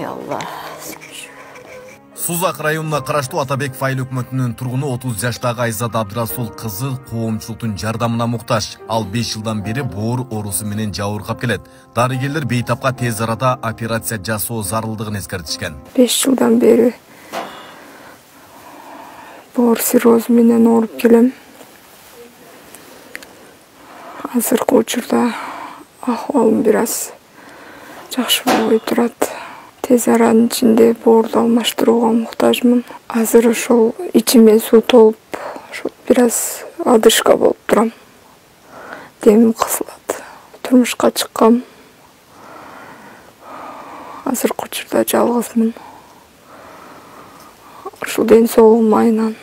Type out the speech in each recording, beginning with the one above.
Allah. Сузак районуна караштуу Атабек Файыл өкмөтүнүн тургуну 30 жаштагы Айзада Абдрасул кызы коомчулуктун жардамына муктаж. Ал 5 жылдан бери боор оорусу менен жабыркап келет. Дарыгерлер бейтапка тез арада операция жасоо зарылдыгын эскертишкен. 5 жылдан бери боор циррозу менен ооруп келем. Азыркы учурда ахвалым бир аз жакшы болбой турат. Tez aranın içinde boordu almaştırууга muhtажмын. Азыр ошол ичиме суу толуп, biraz адышка болуп турам. Демим кысылат. Турмушка чыккам. Азыркы учурда жалгызмын. Ушул ден соолугум айынан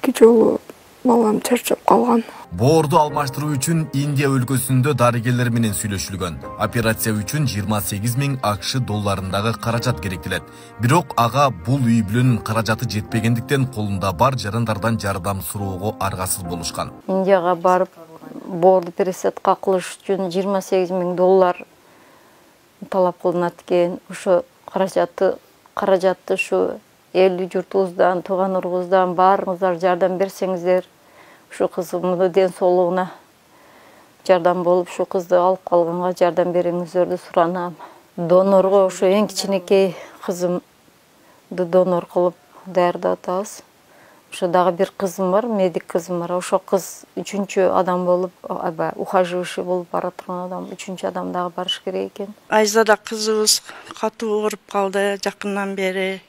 2 жолу балам чарчап калган. Боорду алмаштыруу үчүн Индия өлкөсүндө дарыгерлер менен сүйлөшүлгөн. Операция үчүн 28 000 акш долларындагы каражат керектелет. Бирок ага бул үй бүлөнүн каражаты жетпегендиктен колунда бар жарандардан жардам суроого аргасыз болушкан. Индияга барып, боорду пересадка кылыш үчүн 28 000 доллар талап кылынат экен. Ошо каражатты ушу эл журтубуздан, тууган урубуздан баарыңыздар жардам берсеңиздер, şu kızımın den soğuluğuna yardım bolup şu kızdı alıp kalganga yardım berеңиздерди суранам. Донорго şu en кичинекей kızımdı donor kılıp даярдатабыз. Şu dagы bir kızım var, medik kızım var. Şu kız 3-cü adam bolup, ухаживающий bolup бара турган adam, 3-cü adam dagы barış керек экен. Айзада кызыбыз катуу ооруп калды, жакындан бери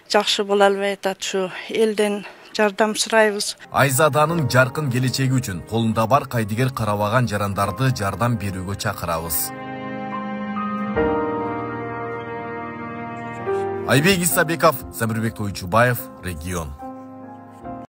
жакшы боло албай атат. Şu элден жардам сурайбыз. Айзаданын жаркын келечеги үчүн колунда бар кайдыгер карабаган жарандарды жардам берүүгө чакырабыз. Айбек Исабеков, Замирбек Тойчубаев, Регион.